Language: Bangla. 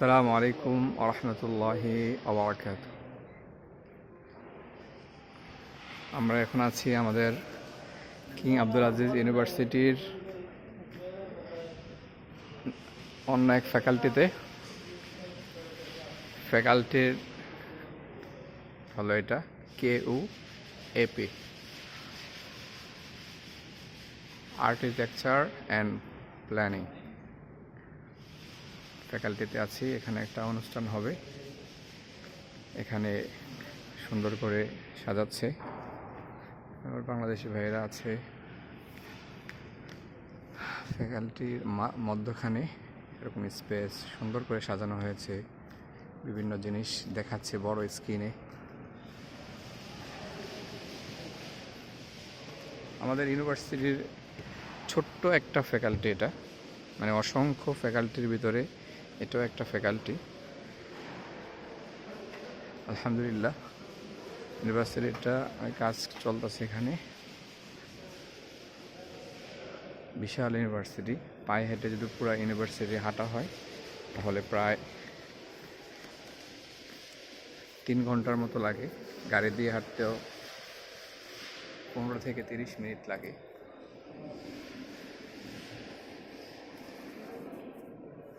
আসসালামু আলাইকুম ওয়া রাহমাতুল্লাহি ওয়া বারাকাতুহু। আমরা এখন আছি আমাদের কিং আব্দুল আজিজ ইউনিভার্সিটির অন্য এক ফ্যাকাল্টিতে। ফ্যাকাল্টির হলো এটা KUAP, আর্কিটেকচার অ্যান্ড প্ল্যানিং। ফ্যাকাল্টিতে আছি, এখানে একটা অনুষ্ঠান হবে, এখানে সুন্দর করে সাজাচ্ছে। আমার বাংলাদেশি ভাইয়েরা আছে। ফ্যাকাল্টির মধ্যখানে এরকম স্পেস সুন্দর করে সাজানো হয়েছে, বিভিন্ন জিনিস দেখাচ্ছে বড় স্ক্রিনে। আমাদের ইউনিভার্সিটির ছোট্ট একটা ফ্যাকাল্টি এটা, মানে অসংখ্য ফ্যাকাল্টির ভিতরে এটাও একটা ফ্যাকাল্টি। আলহামদুলিল্লাহ, ইউনিভার্সিটিটা কাজ চলতেছে এখানে। বিশাল ইউনিভার্সিটি, পায়ে হেঁটে যদি পুরো ইউনিভার্সিটি হাঁটা হয় তাহলে প্রায় 3 ঘন্টার মতো লাগে। গাড়ি দিয়ে হাঁটতেও 15 থেকে 30 মিনিট লাগে।